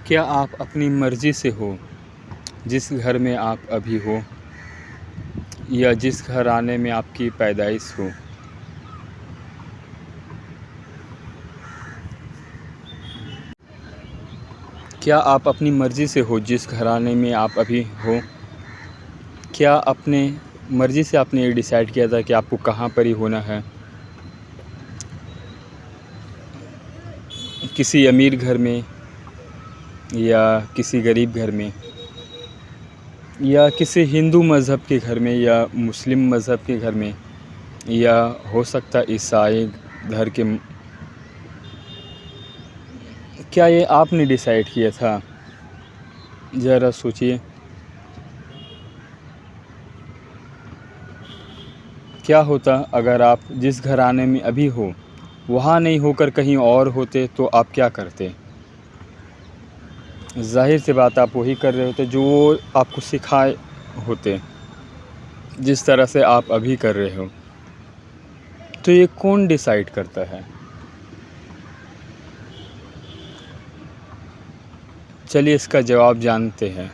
क्या आप अपनी मर्ज़ी से हो जिस घर में आप अभी हो या जिस घराने में आपकी पैदाइश हो? क्या आप अपनी मर्ज़ी से हो जिस घराने में आप अभी हो? क्या अपने मर्ज़ी से आपने ये डिसाइड किया था कि आपको कहाँ पर ही होना है? किसी अमीर घर में या किसी गरीब घर में या किसी हिंदू मज़हब के घर में या मुस्लिम मज़हब के घर में या हो सकता ईसाई धर्म के। क्या ये आपने डिसाइड किया था? ज़रा सोचिए। क्या होता अगर आप जिस घराने में अभी हो वहाँ नहीं होकर कहीं और होते, तो आप क्या करते? ज़ाहिर सी बात आप वही कर रहे होते जो वो आपको सिखाए होते, जिस तरह से आप अभी कर रहे हो। तो ये कौन डिसाइड करता है? चलिए इसका जवाब जानते हैं।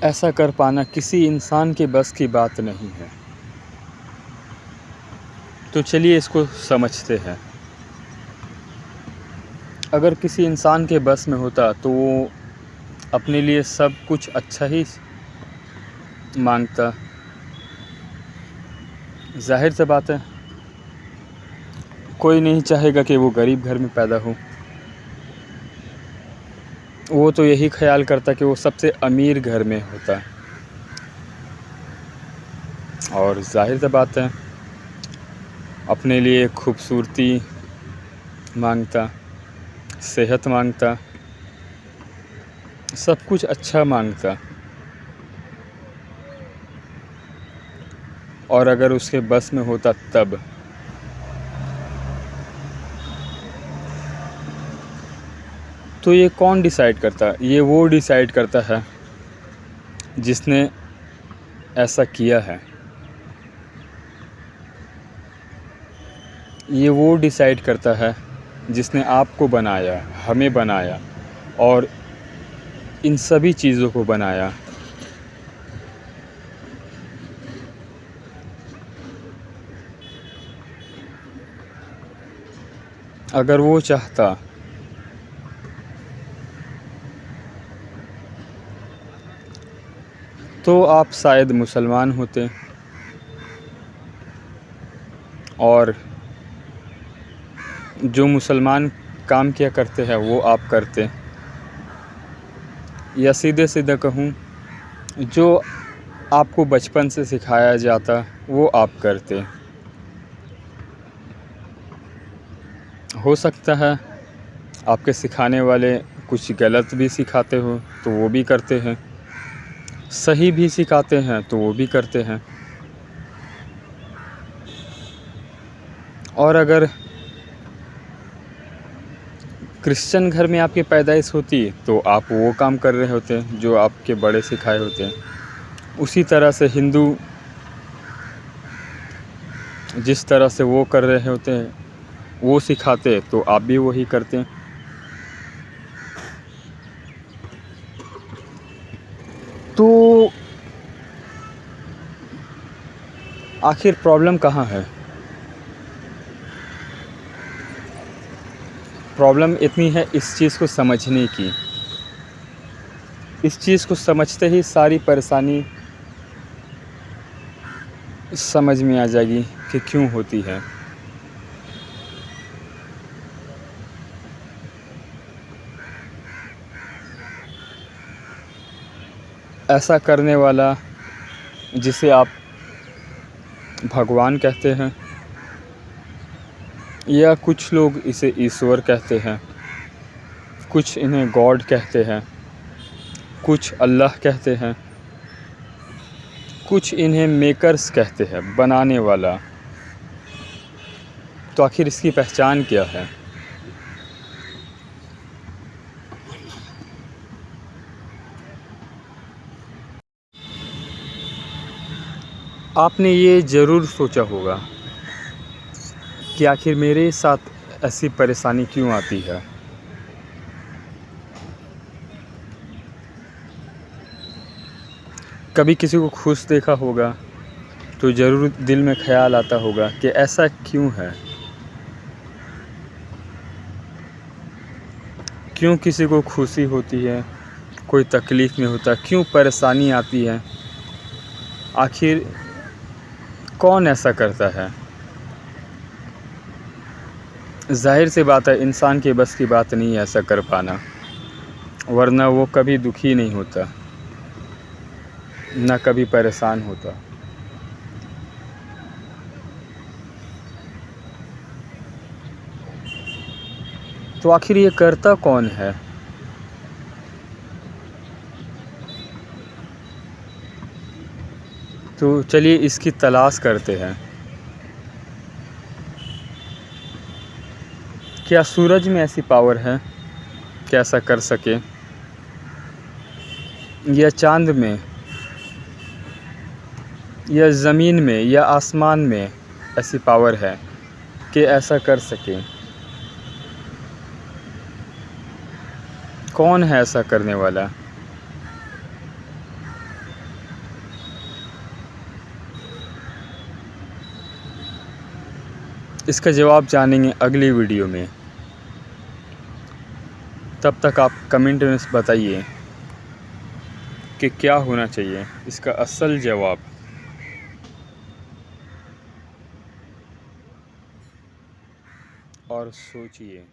ऐसा कर पाना किसी इंसान के बस की बात नहीं है। तो चलिए इसको समझते हैं। अगर किसी इंसान के बस में होता तो वो अपने लिए सब कुछ अच्छा ही मांगता। ज़ाहिर सी बात है, कोई नहीं चाहेगा कि वो गरीब घर में पैदा हो। वो तो यही ख्याल करता कि वो सबसे अमीर घर में होता। और ज़ाहिर सी बात है, अपने लिए खूबसूरती मांगता, सेहत मांगता, सब कुछ अच्छा मांगता। और अगर उसके बस में होता तब। तो ये कौन डिसाइड करता? ये वो डिसाइड करता है जिसने ऐसा किया है। ये वो डिसाइड करता है जिसने आपको बनाया, हमें बनाया और इन सभी चीज़ों को बनाया। अगर वो चाहता तो आप शायद मुसलमान होते और जो मुसलमान काम किया करते हैं वो आप करते, या सीधे सीधे कहूँ जो आपको बचपन से सिखाया जाता वो आप करते। हो सकता है आपके सिखाने वाले कुछ गलत भी सिखाते हो तो वो भी करते हैं, सही भी सिखाते हैं तो वो भी करते हैं। और अगर क्रिश्चियन घर में आपकी पैदाइश होती तो आप वो काम कर रहे होते जो आपके बड़े सिखाए होते। उसी तरह से हिंदू जिस तरह से वो कर रहे होते हैं वो सिखाते तो आप भी वही करते। तो आखिर प्रॉब्लम कहाँ है? प्रॉब्लम इतनी है इस चीज़ को समझने की। इस चीज़ को समझते ही सारी परेशानी समझ में आ जाएगी कि क्यों होती है। ऐसा करने वाला, जिसे आप भगवान कहते हैं या कुछ लोग इसे ईश्वर कहते हैं, कुछ इन्हें गॉड कहते हैं, कुछ अल्लाह कहते हैं, कुछ इन्हें मेकर्स कहते हैं, बनाने वाला। तो आखिर इसकी पहचान क्या है? आपने ये ज़रूर सोचा होगा कि आखिर मेरे साथ ऐसी परेशानी क्यों आती है। कभी किसी को खुश देखा होगा तो ज़रूर दिल में ख़्याल आता होगा कि ऐसा क्यों है, क्यों किसी को खुशी होती है, कोई तकलीफ़ में होता है, क्यों परेशानी आती है, आखिर कौन ऐसा करता है। ज़ाहिर सी बात है, इंसान के बस की बात नहीं है ऐसा कर पाना, वरना वो कभी दुखी नहीं होता, ना कभी परेशान होता। तो आखिर ये करता कौन है? तो चलिए इसकी तलाश करते हैं। क्या सूरज में ऐसी पावर है कि ऐसा कर सके, या चाँद में, या ज़मीन में, या आसमान में ऐसी पावर है कि ऐसा कर सके? कौन है ऐसा करने वाला? इसका जवाब जानेंगे अगली वीडियो में। तब तक आप कमेंट में बताइए कि क्या होना चाहिए इसका असल जवाब। और सोचिए।